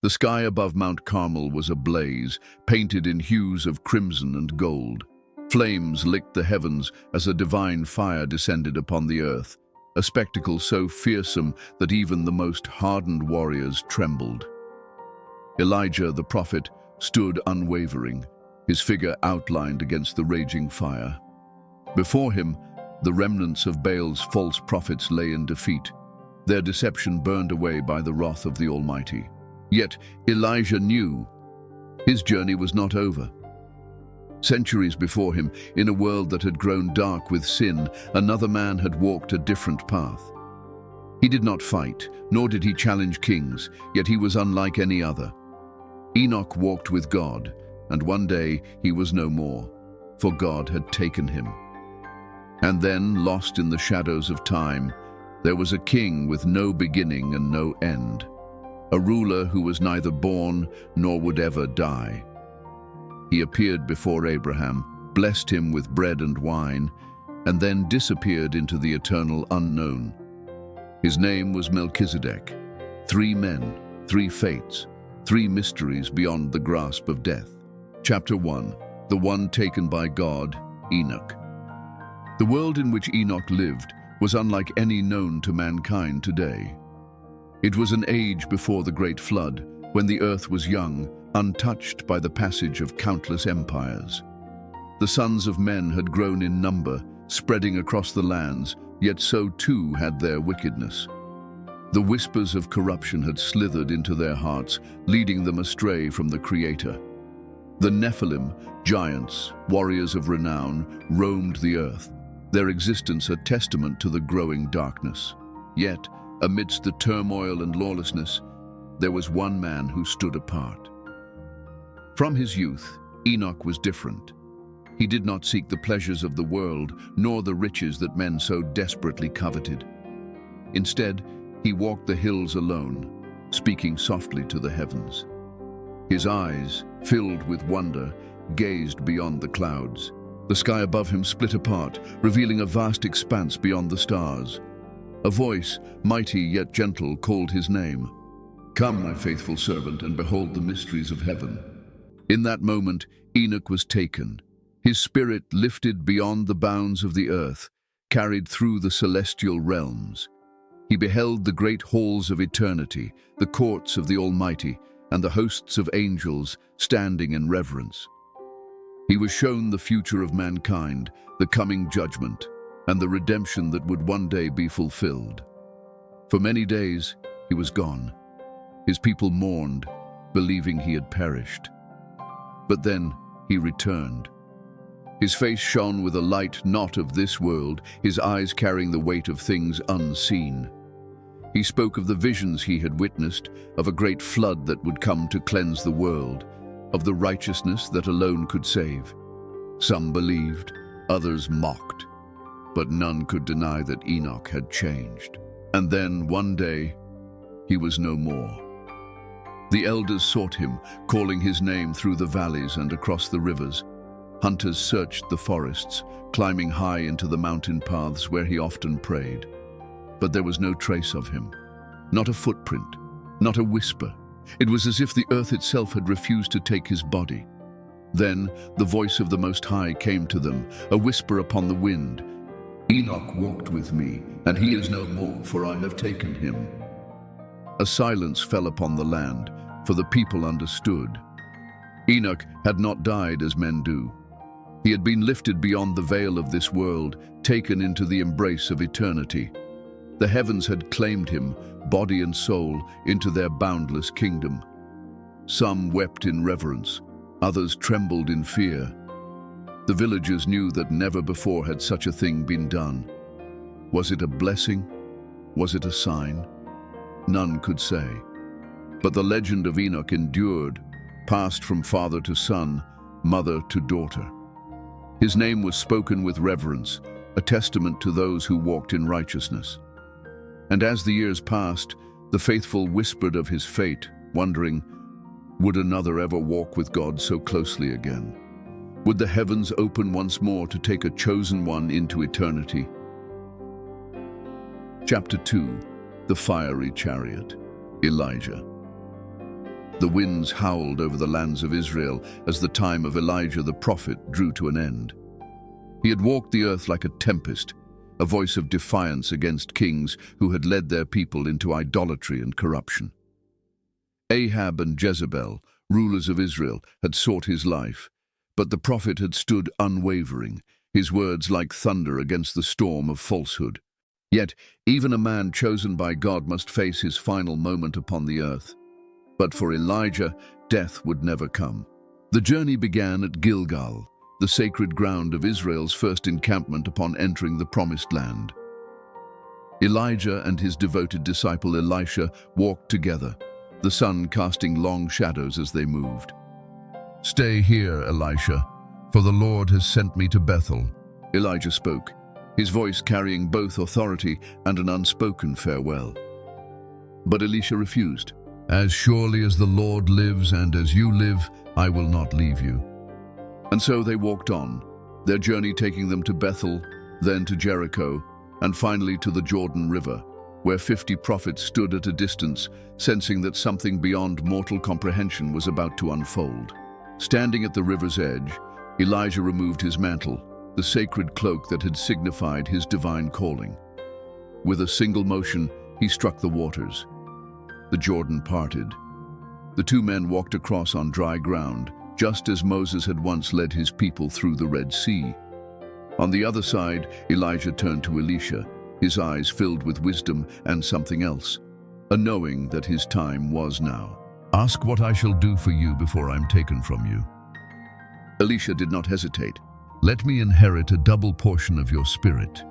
The sky above Mount Carmel was ablaze, painted in hues of crimson and gold. Flames licked the heavens as a divine fire descended upon the earth, a spectacle so fearsome that even the most hardened warriors trembled. Elijah, the prophet, stood unwavering, his figure outlined against the raging fire. Before him, the remnants of Baal's false prophets lay in defeat, their deception burned away by the wrath of the Almighty. Yet Elijah knew his journey was not over. Centuries before him, in a world that had grown dark with sin, another man had walked a different path. He did not fight, nor did he challenge kings, yet he was unlike any other. Enoch walked with God, and one day he was no more, for God had taken him. And then, lost in the shadows of time, there was a king with no beginning and no end, a ruler who was neither born nor would ever die. He appeared before Abraham, blessed him with bread and wine, and then disappeared into the eternal unknown. His name was Melchizedek. 3 men, 3 fates, 3 mysteries beyond the grasp of death. Chapter 1. The one taken by God, Enoch. The world in which Enoch lived was unlike any known to mankind today. It was an age before the Great Flood, when the earth was young, untouched by the passage of countless empires. The sons of men had grown in number, spreading across the lands, yet so too had their wickedness. The whispers of corruption had slithered into their hearts, leading them astray from the Creator. The Nephilim, giants, warriors of renown, roamed the earth, their existence a testament to the growing darkness. Yet, amidst the turmoil and lawlessness, there was one man who stood apart. From his youth, Enoch was different. He did not seek the pleasures of the world, nor the riches that men so desperately coveted. Instead, he walked the hills alone, speaking softly to the heavens. His eyes, filled with wonder, gazed beyond the clouds. The sky above him split apart, revealing a vast expanse beyond the stars. A voice, mighty yet gentle, called his name. "Come, my faithful servant, and behold the mysteries of heaven." In that moment, Enoch was taken. His spirit lifted beyond the bounds of the earth, carried through the celestial realms. He beheld the great halls of eternity, the courts of the Almighty, and the hosts of angels standing in reverence. He was shown the future of mankind, the coming judgment, and the redemption that would one day be fulfilled. For many days, he was gone. His people mourned, believing he had perished. But then he returned. His face shone with a light not of this world, his eyes carrying the weight of things unseen. He spoke of the visions he had witnessed, of a great flood that would come to cleanse the world, of the righteousness that alone could save. Some believed, others mocked, but none could deny that Enoch had changed. And then, one day, he was no more. The elders sought him, calling his name through the valleys and across the rivers. Hunters searched the forests, climbing high into the mountain paths where he often prayed. But there was no trace of him. Not a footprint, not a whisper. It was as if the earth itself had refused to take his body. Then the voice of the Most High came to them, a whisper upon the wind. "Enoch walked with me, and he is no more, for I have taken him." A silence fell upon the land, for the people understood. Enoch had not died as men do. He had been lifted beyond the veil of this world, taken into the embrace of eternity. The heavens had claimed him, body and soul, into their boundless kingdom. Some wept in reverence, others trembled in fear. The villagers knew that never before had such a thing been done. Was it a blessing? Was it a sign? None could say. But the legend of Enoch endured, passed from father to son, mother to daughter. His name was spoken with reverence, a testament to those who walked in righteousness. And as the years passed, the faithful whispered of his fate, wondering, would another ever walk with God so closely again? Would the heavens open once more to take a chosen one into eternity? Chapter 2. The Fiery Chariot. Elijah. The winds howled over the lands of Israel as the time of Elijah the prophet drew to an end. He had walked the earth like a tempest, a voice of defiance against kings who had led their people into idolatry and corruption. Ahab and Jezebel, rulers of Israel, had sought his life, but the prophet had stood unwavering, his words like thunder against the storm of falsehood. Yet, even a man chosen by God must face his final moment upon the earth. But for Elijah, death would never come. The journey began at Gilgal, the sacred ground of Israel's first encampment upon entering the Promised Land. Elijah and his devoted disciple Elisha walked together, the sun casting long shadows as they moved. "Stay here, Elisha, for the Lord has sent me to Bethel," Elijah spoke, his voice carrying both authority and an unspoken farewell. But Elisha refused. "As surely as the Lord lives and as you live, I will not leave you." And so they walked on, their journey taking them to Bethel, then to Jericho, and finally to the Jordan River, where 50 prophets stood at a distance, sensing that something beyond mortal comprehension was about to unfold. Standing at the river's edge, Elijah removed his mantle, the sacred cloak that had signified his divine calling. With a single motion, he struck the waters. The Jordan parted. The two men walked across on dry ground, just as Moses had once led his people through the Red Sea. On the other side, Elijah turned to Elisha, his eyes filled with wisdom and something else, a knowing that his time was now. "Ask what I shall do for you before I'm taken from you." Elisha did not hesitate. "Let me inherit a double portion of your spirit."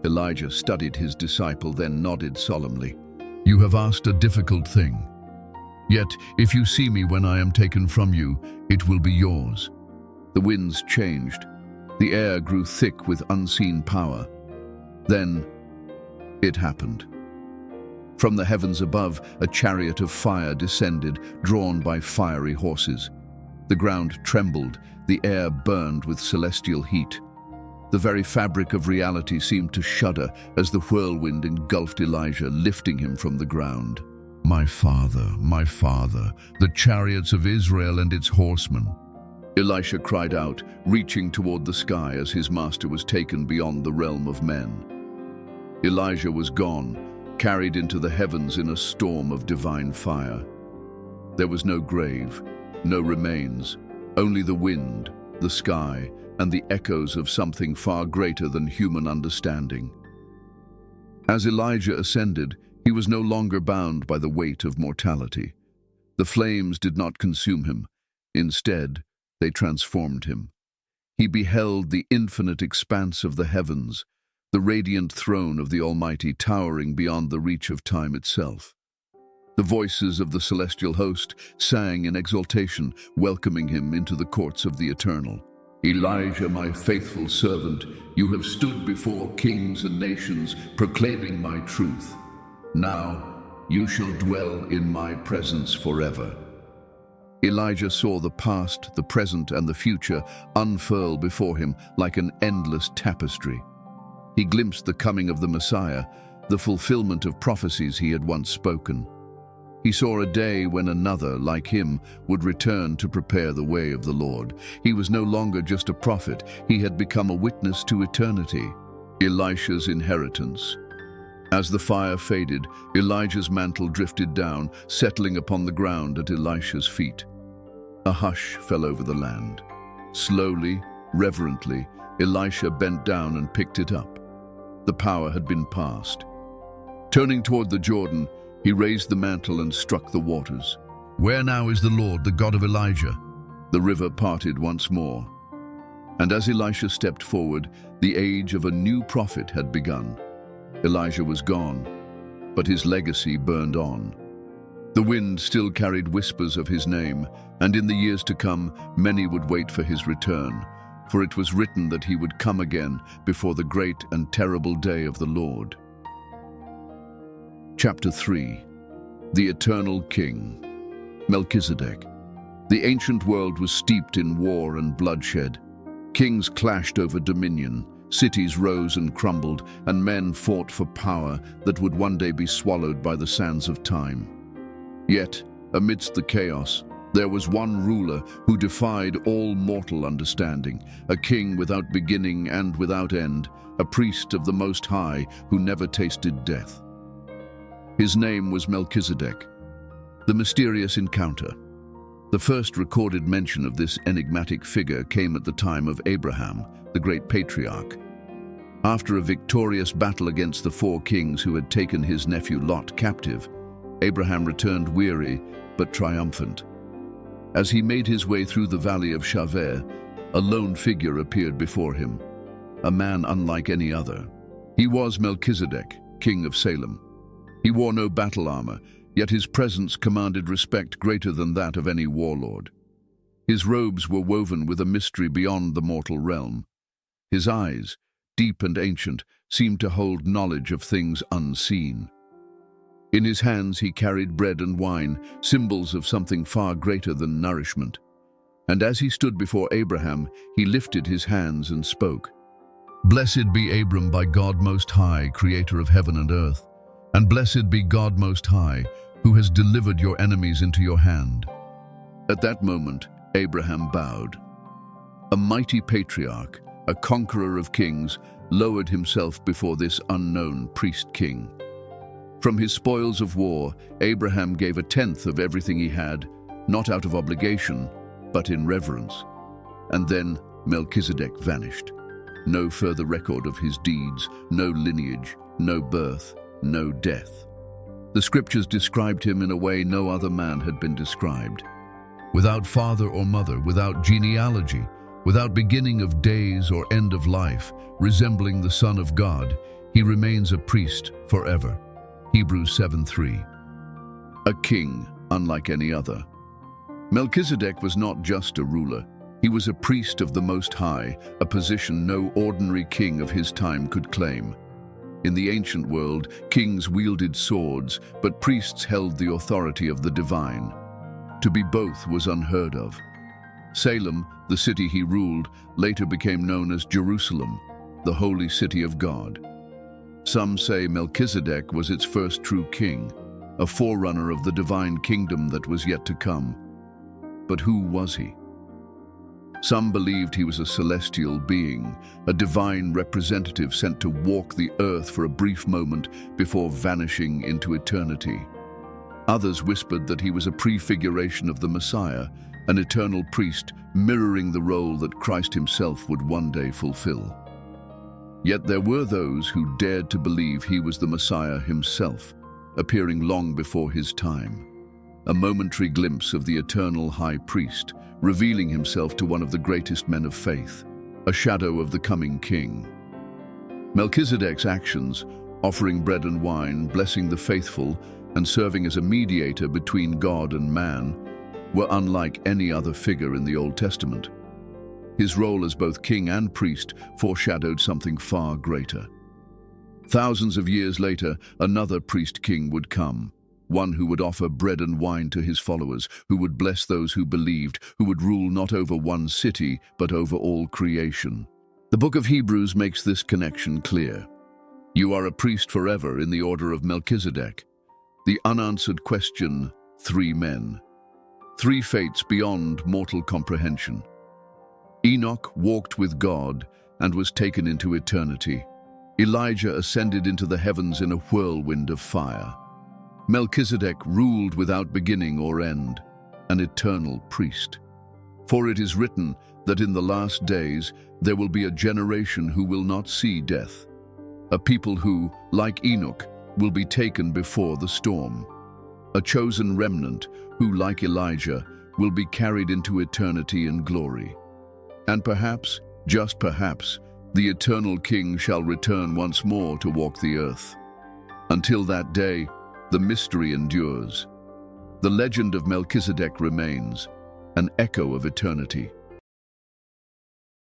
Elijah studied his disciple, then nodded solemnly. "You have asked a difficult thing. Yet, if you see me when I am taken from you, it will be yours." The winds changed. The air grew thick with unseen power. Then, it happened. From the heavens above, a chariot of fire descended, drawn by fiery horses. The ground trembled, the air burned with celestial heat. The very fabric of reality seemed to shudder as the whirlwind engulfed Elijah, lifting him from the ground. My father, the chariots of Israel and its horsemen." Elisha cried out, reaching toward the sky as his master was taken beyond the realm of men. Elijah was gone, carried into the heavens in a storm of divine fire. There was no grave, no remains, only the wind, the sky, and the echoes of something far greater than human understanding. As Elijah ascended, he was no longer bound by the weight of mortality. The flames did not consume him. Instead, they transformed him. He beheld the infinite expanse of the heavens, the radiant throne of the Almighty towering beyond the reach of time itself. The voices of the celestial host sang in exultation, welcoming him into the courts of the Eternal. "Elijah, my faithful servant, you have stood before kings and nations, proclaiming my truth. Now you shall dwell in my presence forever." Elijah saw the past, the present, and the future unfurl before him like an endless tapestry. He glimpsed the coming of the Messiah, the fulfillment of prophecies he had once spoken. He saw a day when another, like him, would return to prepare the way of the Lord. He was no longer just a prophet, he had become a witness to eternity, Elisha's inheritance. As the fire faded, Elijah's mantle drifted down, settling upon the ground at Elisha's feet. A hush fell over the land. Slowly, reverently, Elisha bent down and picked it up. The power had been passed. Turning toward the Jordan, he raised the mantle and struck the waters. "Where now is the Lord, the God of Elijah?" The river parted once more. And as Elisha stepped forward, the age of a new prophet had begun. Elijah was gone, but his legacy burned on. The wind still carried whispers of his name, and in the years to come, many would wait for his return, for it was written that he would come again before the great and terrible day of the Lord. Chapter 3. The Eternal King. Melchizedek. The ancient world was steeped in war and bloodshed. Kings clashed over dominion, cities rose and crumbled, and men fought for power that would one day be swallowed by the sands of time. Yet, Amidst the chaos, there was one ruler who defied all mortal understanding, a king without beginning and without end, a priest of the Most High who never tasted death. His name was Melchizedek. The mysterious encounter. The first recorded mention of this enigmatic figure came at the time of Abraham, the great patriarch. After a victorious battle against the 4 kings who had taken his nephew Lot captive, Abraham returned weary but triumphant. As he made his way through the valley of Shaveh, a lone figure appeared before him, a man unlike any other. He was Melchizedek, king of Salem. He wore no battle armor, yet his presence commanded respect greater than that of any warlord. His robes were woven with a mystery beyond the mortal realm. His eyes, deep and ancient, seemed to hold knowledge of things unseen. In his hands he carried bread and wine, symbols of something far greater than nourishment. And as he stood before Abraham, he lifted his hands and spoke. "Blessed be Abram by God Most High, creator of heaven and earth, and blessed be God Most High, who has delivered your enemies into your hand." At that moment, Abraham bowed. A mighty patriarch, a conqueror of kings, lowered himself before this unknown priest-king. From his spoils of war, Abraham gave 1/10 of everything he had, not out of obligation, but in reverence. And then Melchizedek vanished. No further record of his deeds, no lineage, no birth, no death. The scriptures described him in a way no other man had been described. Without father or mother, without genealogy, without beginning of days or end of life, resembling the Son of God, he remains a priest forever. Hebrews 7:3. A king, unlike any other. Melchizedek was not just a ruler. He was a priest of the Most High, a position no ordinary king of his time could claim. In the ancient world, kings wielded swords, but priests held the authority of the divine. To be both was unheard of. Salem, the city he ruled, later became known as Jerusalem, the holy city of God. Some say Melchizedek was its first true king, a forerunner of the divine kingdom that was yet to come. But who was he? Some believed he was a celestial being, a divine representative sent to walk the earth for a brief moment before vanishing into eternity. Others whispered that he was a prefiguration of the Messiah, an eternal priest mirroring the role that Christ himself would one day fulfill. Yet there were those who dared to believe he was the Messiah himself, appearing long before his time. A momentary glimpse of the eternal high priest, revealing himself to one of the greatest men of faith, a shadow of the coming king. Melchizedek's actions, offering bread and wine, blessing the faithful, and serving as a mediator between God and man, were unlike any other figure in the Old Testament. His role as both king and priest foreshadowed something far greater. Thousands of years later, another priest-king would come, one who would offer bread and wine to his followers, who would bless those who believed, who would rule not over one city, but over all creation. The book of Hebrews makes this connection clear. You are a priest forever in the order of Melchizedek. The unanswered question, 3 men. 3 fates beyond mortal comprehension. Enoch walked with God and was taken into eternity. Elijah ascended into the heavens in a whirlwind of fire. Melchizedek ruled without beginning or end, an eternal priest. For it is written that in the last days there will be a generation who will not see death, a people who, like Enoch, will be taken before the storm, a chosen remnant who, like Elijah, will be carried into eternity and glory. And perhaps, just perhaps, the eternal King shall return once more to walk the earth. Until that day, the mystery endures. The legend of Melchizedek remains, an echo of eternity.